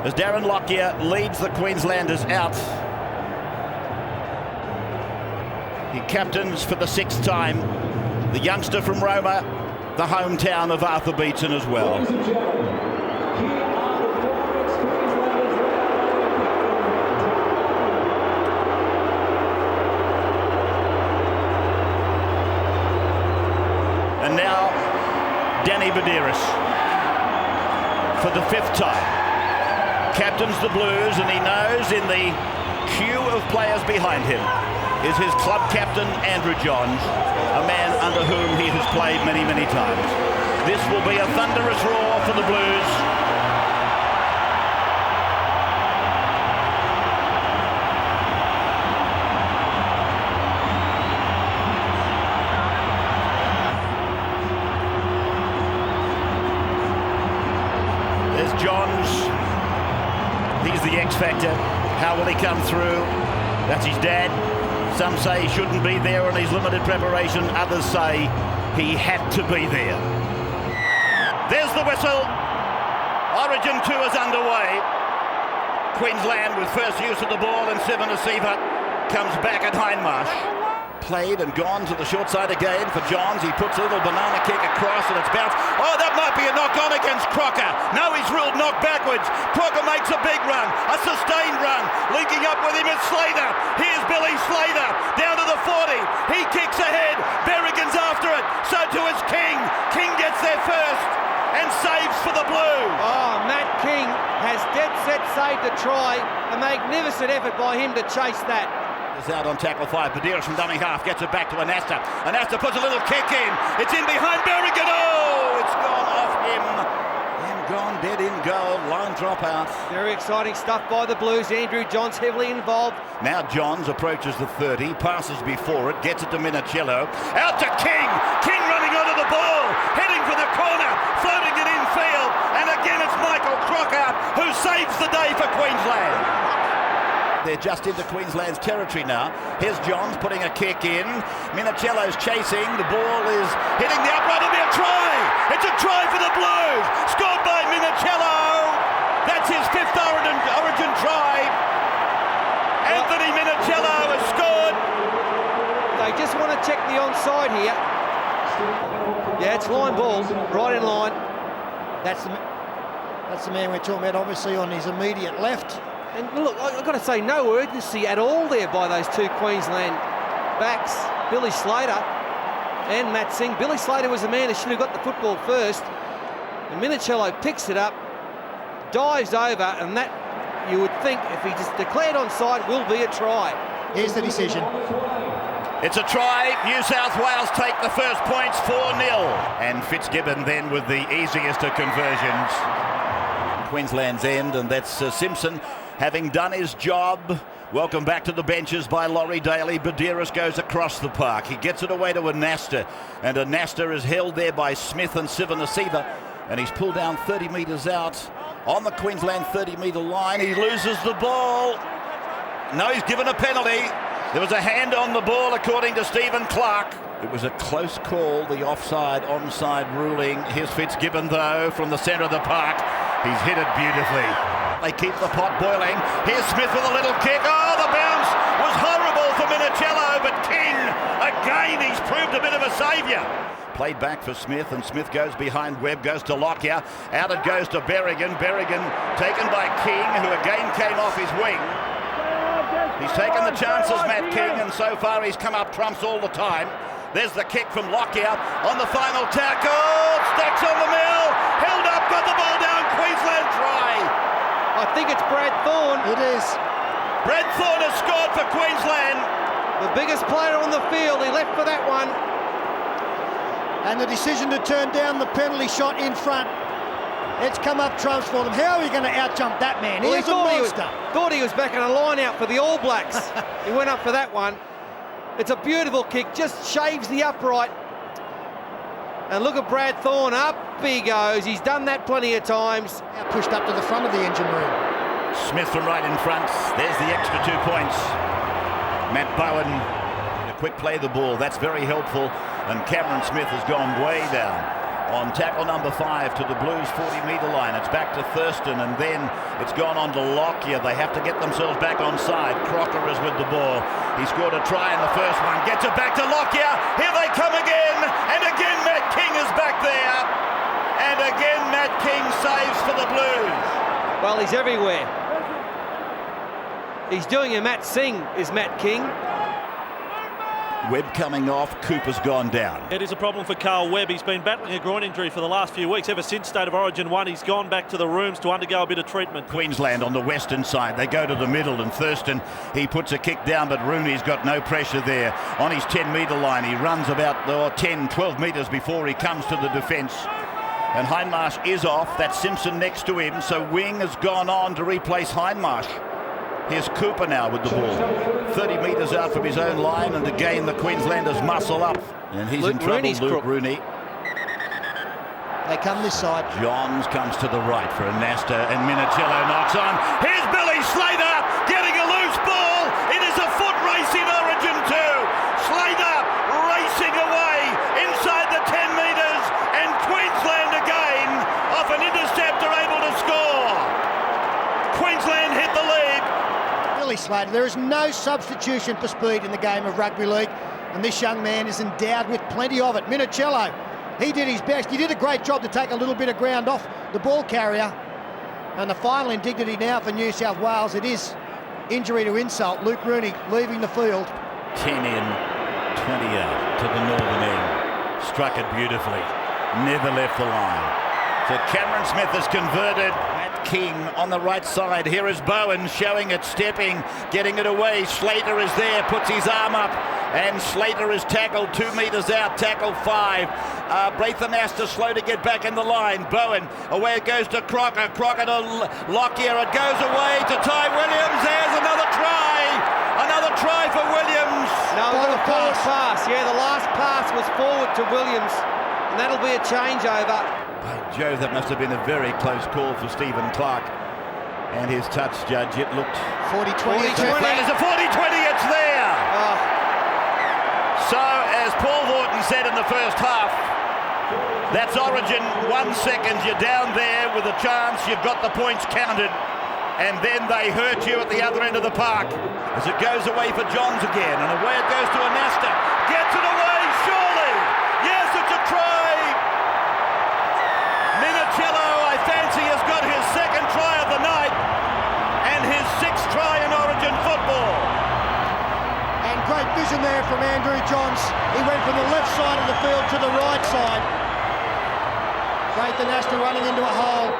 as Darren Lockyer leads the Queenslanders out. He captains for the 6th time the youngster from Roma, the hometown of Arthur Beetson as well. And now Danny Buderus for the 5th time captains the Blues, and he knows in the queue of players behind him is his club captain Andrew Johns, a man under whom he has played many, many times. This will be a thunderous roar for the Blues. There's Johns. He's the X factor. How will he come through? That's his dad. Some say he shouldn't be there on his limited preparation. Others say he had to be there. There's the whistle. Origin 2 is underway. Queensland with first use of the ball, and Sivanasiva comes back at Hindmarsh. Played and gone to the short side again for Johns. He puts a little banana kick across and it's bounced. Oh, that might be a knock on against Crocker. No, he's ruled knock backwards. Crocker makes a big run, a sustained run. Linking up with him is Slater. Here's Billy Slater down to the 40. He kicks ahead. Berrigan's after it. So too is King. King gets there first and saves for the Blues. Oh, Matt King has dead set saved a try. A magnificent effort by him to chase that. Is out on tackle 5. Buderus from dummy half gets it back to Anasta. Anasta puts a little kick in. It's in behind Berrigan. Oh, it's gone off him and gone dead in goal. Line drop out. Very exciting stuff by the Blues. Andrew Johns heavily involved. Now Johns approaches the 30, passes before it, gets it to Minicello. Out to King. King running onto the ball, heading for the corner, floating it infield. And again it's Michael Crocker who saves the day for Queensland. They're just into Queensland's territory now. Here's Johns putting a kick in. Minicello's chasing. The ball is hitting the upright. It'll be a try. It's a try for the Blues. Scored by Minicello. That's his 5th origin try. Anthony Minicello has scored. They just want to check the onside here. Yeah, it's line ball, right in line. That's the man we're talking about, obviously, on his immediate left. And look, I've got to say, no urgency at all there by those two Queensland backs, Billy Slater and Matt Singh. Billy Slater was the man who should have got the football first. And Minicello picks it up, dives over, and that, you would think, if he just declared onside, will be a try. Here's the decision. It's a try. New South Wales take the first points, 4-0. And Fitzgibbon then with the easiest of conversions. Queensland's end, and that's Simpson having done his job. Welcome back to the benches by Laurie Daly. Buderus goes across the park. He gets it away to Anasta, and Anasta is held there by Smith and Sivanasiva, and he's pulled down 30 metres out on the Queensland 30-metre line. He loses the ball. No, he's given a penalty. There was a hand on the ball according to Stephen Clark. It was a close call, the offside-onside ruling. Here's Fitzgibbon, though, from the centre of the park. He's hit it beautifully. They keep the pot boiling. Here's Smith with a little kick. Oh, the bounce was horrible for Minicello, but King, again, he's proved a bit of a saviour. Played back for Smith, and Smith goes behind Webb, goes to Lockyer. Out it goes to Berrigan. Berrigan taken by King, who again came off his wing. He's taken the chances, Matt King, and so far he's come up trumps all the time. There's the kick from Lockyer on the final tackle. Stacks on the mill. Held up, got the ball down. Queensland try. I think it's Brad Thorne. It is. Brad Thorne has scored for Queensland. The biggest player on the field. He left for that one. And the decision to turn down the penalty shot in front. It's come up trumps for them. How are you going to out-jump that man? Well, He's a monster. Thought he was back in a line out for the All Blacks. He went up for that one. It's a beautiful kick, just shaves the upright. And look at Brad Thorne, up he goes. He's done that plenty of times. Now pushed up to the front of the engine room. Smith from right in front. There's the extra 2 points. Matt Bowen, a quick play of the ball. That's very helpful. And Cameron Smith has gone way down. on tackle number 5 to the Blues 40-metre line. It's back to Thurston, and then it's gone on to Lockyer. They have to get themselves back on side. Crocker is with the ball. He scored a try in the first one. Gets it back to Lockyer. Here they come again. And again Matt King is back there. And again Matt King saves for the Blues. Well, he's everywhere. He's doing a Matt Singh, is Matt King. Webb coming off, Cooper's gone down. It is a problem for Carl Webb. He's been battling a groin injury for the last few weeks. Ever since State of Origin 1, he's gone back to the rooms to undergo a bit of treatment. Queensland on the western side. They go to the middle, and Thurston, he puts a kick down, but Rooney's got no pressure there. On his 10-metre line, he runs about 10, 12 metres before he comes to the defence. And Hindmarsh is off. That's Simpson next to him, so Wing has gone on to replace Hindmarsh. Here's Cooper now with the ball. 30 metres out from his own line, and again the Queenslanders muscle up. And he's in trouble, Luke Rooney. They come this side. Johns comes to the right for a Nasta, and Minicello knocks on. Here's Billy Slater getting a loose ball. It is a foot race in Origin 2. Slater racing away inside the 10 metres, and Queensland again off an interceptor able to score. Queensland hit the lead. Billy Slater, there is no substitution for speed in the game of rugby league, and this young man is endowed with plenty of it. Minicello, he did his best. He did a great job to take a little bit of ground off the ball carrier. And the final indignity now for New South Wales, it is injury to insult. Luke Rooney leaving the field. 10 in, 20 out to the northern end. Struck it beautifully. Never left the line. So Cameron Smith has converted. Matt King on the right side. Here is Bowen showing it, stepping, getting it away. Slater is there, puts his arm up, and Slater is tackled 2 metres out, tackle 5. Braithen Astor slow to get back in the line. Bowen, away it goes to Crocker. Crocker to Lockyer. It goes away to Ty Williams. There's another try. Another try for Williams. No, a forward pass. Yeah, the last pass was forward to Williams, and that'll be a changeover. By Jove, that must have been a very close call for Stephen Clark and his touch judge. It looked 40-20. There's a 40-20, it's there. Oh. So, as Paul Horton said in the first half, that's Origin, 1 second, you're down there with a chance, you've got the points counted, and then they hurt you at the other end of the park. As it goes away for Johns again, and away it goes to Anasta. Gets it away, surely. Yes, it's a try. Minicello, I fancy, has got his second try of the night and his 6th try in Origin football. And great vision there from Andrew Johns. He went from the left side of the field to the right side. Braithen Astor running into a hole.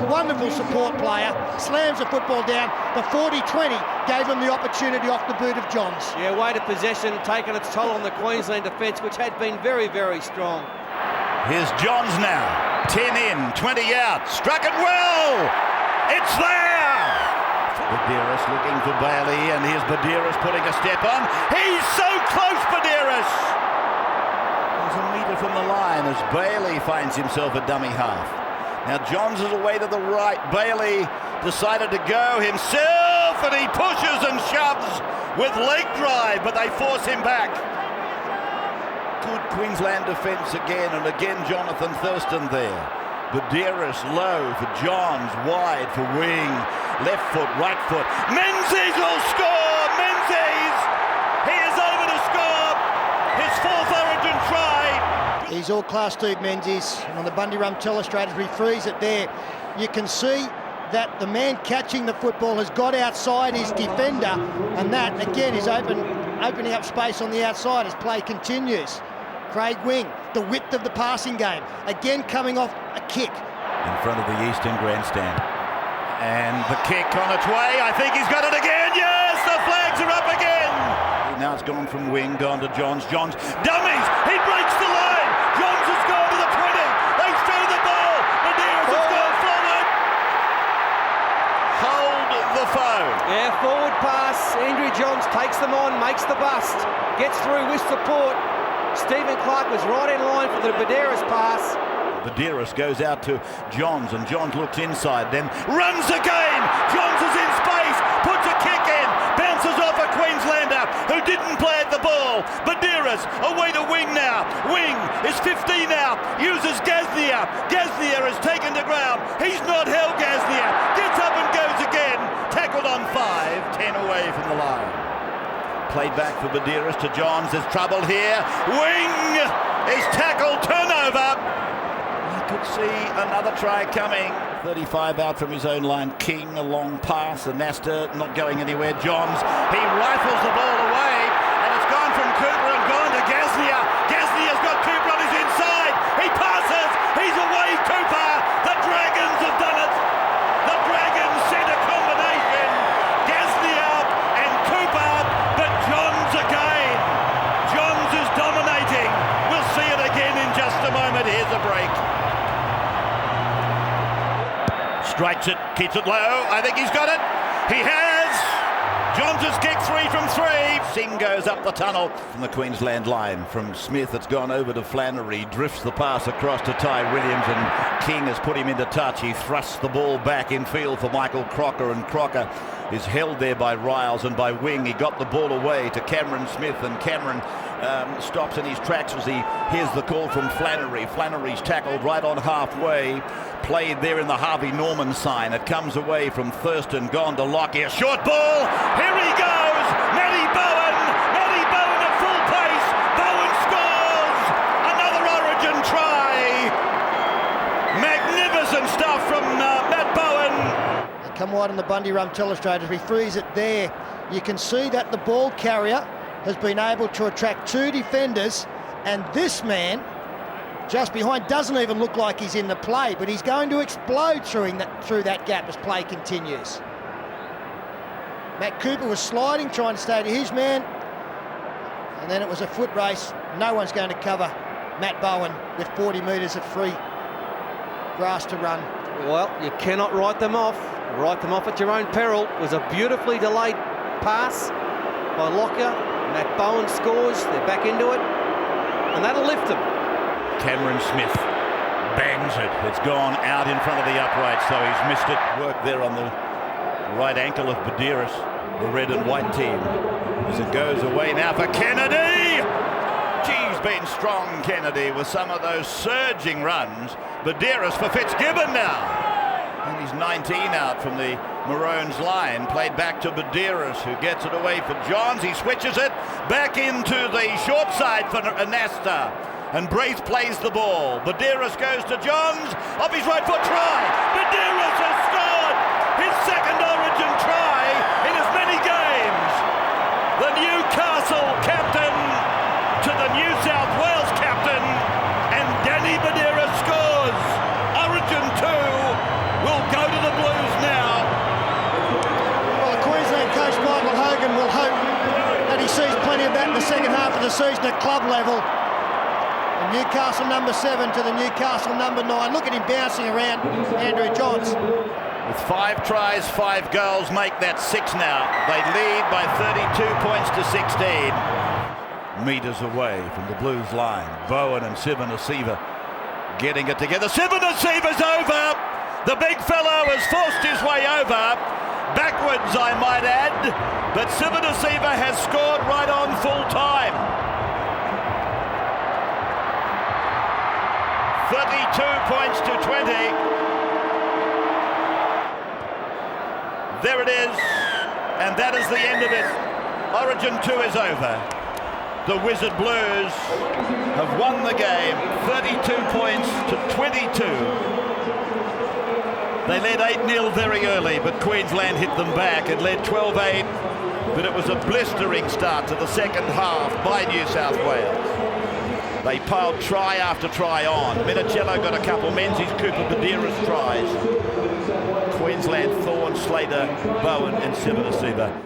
Wonderful support player. Slams the football down. The 40-20 gave him the opportunity off the boot of Johns. Yeah, weight of possession taking its toll on the Queensland defence, which had been very, very strong. Here's Johns now. 10 in, 20 out. Struck it well. It's there. Badeiros looking for Bailey, and here's Badeiros putting a step on. He's so close, Badeiros. He's a metre from the line as Bailey finds himself a dummy half. Now Johns is away to the right. Bailey decided to go himself, and he pushes and shoves with leg drive, but they force him back. Good Queensland defence again, and again Jonathan Thurston there. Badeiros low for Johns, wide for Wing. Left foot, right foot. Menzies will score! Menzies! He is over to score his 4th Origin try. He's all class, Steve Menzies. And on the Bundy Rum telestrator, he frees it there. You can see that the man catching the football has got outside his defender, and that again is opening up space on the outside as play continues. Craig Wing, the width of the passing game, again coming off a kick. In front of the Eastern Grandstand. And the kick on its way. I think he's got it again. Yes, the flags are up again. Now it's gone from Wing, gone to Johns. Johns dummies. He breaks the line. Johns has gone to the 20. They throw the ball. Badeiros has gone forward. Hold the phone. Yeah, forward pass. Andrew Johns takes them on, makes the bust, gets through with support. Stephen Clark was right in line for the Badeiros pass. Badeiros goes out to Johns, and Johns looks inside, then runs again. Johns is in space, puts a kick in, bounces bounces off a Queenslander who didn't play at the ball. Badiris away to Wing now. Wing is 15 out, uses Gaznia. Gaznia is taken to ground. He's not held Gaznia. Gets up and goes again. Tackled on 5, 10 away from the line. Played back for Badiris to Johns. There's trouble here. Wing is tackled, turnover. I could see another try coming. 35 out from his own line. King, a long pass. Anasta not going anywhere. Johns, he rifles the ball away, and it's gone from Cooper and gone to Gaznia. Gaznia's got Cooper on his inside. He passes. He's away, Cooper. The Dragons have done it. The Dragons sent a combination. Gaznia and Cooper, but Johns again. Johns is dominating. We'll see it again in just a moment. Here's a break. Strikes it, keeps it low. I think he's got it. He has. Johns has kicked 3 from 3. Singh goes up the tunnel from the Queensland line. From Smith, it's gone over to Flannery. Drifts the pass across to Ty Williams, and King has put him into touch. He thrusts the ball back in field for Michael Crocker, and Crocker is held there by Riles and by Wing. He got the ball away to Cameron Smith, and Cameron stops in his tracks as he hears the call from Flannery. Flannery's tackled right on halfway. Played there in the Harvey Norman sign. It comes away from Thurston, gone to Lockyer. Short ball. Here he goes. Matty Bowen. Matty Bowen at full pace. Bowen scores. Another Origin try. Magnificent stuff from Matt Bowen. They come wide on the Bundy Rum Telestrators. He frees it there. You can see that the ball carrier has been able to attract 2 defenders, and this man just behind doesn't even look like he's in the play, but he's going to explode through that gap as play continues. Matt Cooper was sliding, trying to stay to his man, and then it was a foot race. No one's going to cover Matt Bowen with 40 metres of free grass to run. Well, you cannot write them off. Write them off at your own peril. It was a beautifully delayed pass by Lockyer. Matt Bowen scores. They're back into it, and that'll lift them. Cameron Smith bangs it. It's gone out in front of the upright, so he's missed it. Work there on the right ankle of Badiris, the red and white team. As it goes away now for Kennedy. Geez, been strong, Kennedy, with some of those surging runs. Badiris for Fitzgibbon now. And he's 19 out from the Maroons line. Played back to Badiris, who gets it away for Johns. He switches it back into the short side for Anasta. And Braith plays the ball. Badiris goes to Johns. Off his right foot, try. Badiris has scored his second Origin try in as many games. The Newcastle captain to the New South Wales captain. And Danny Badiris scores. Origin 2 will go to the Blues now. Well, the Queensland coach Michael Hogan will hope that he sees plenty of that in the second half of the season at club level. Newcastle number 7 to the Newcastle number 9. Look at him bouncing around, Andrew Johns. With 5 tries, 5 goals, make that 6 now. They lead by 32 points to 16. Metres away from the Blues line. Bowen and Sivanasiva getting it together. Sivanasiva's over. The big fellow has forced his way over. Backwards, I might add. But Sivanasiva has scored right on full time. 32 points to 20. There it is, and that is the end of it. Origin 2 is over. The Wizard Blues have won the game, 32 points to 22. They led 8-0 very early, but Queensland hit them back. It led 12-8, but it was a blistering start to the second half by New South Wales. They piled try after try on. Minicello got a couple. Menzies, Cooper, Badiris tries. Queensland, Thorne, Slater, Bowen and Sivanasiva.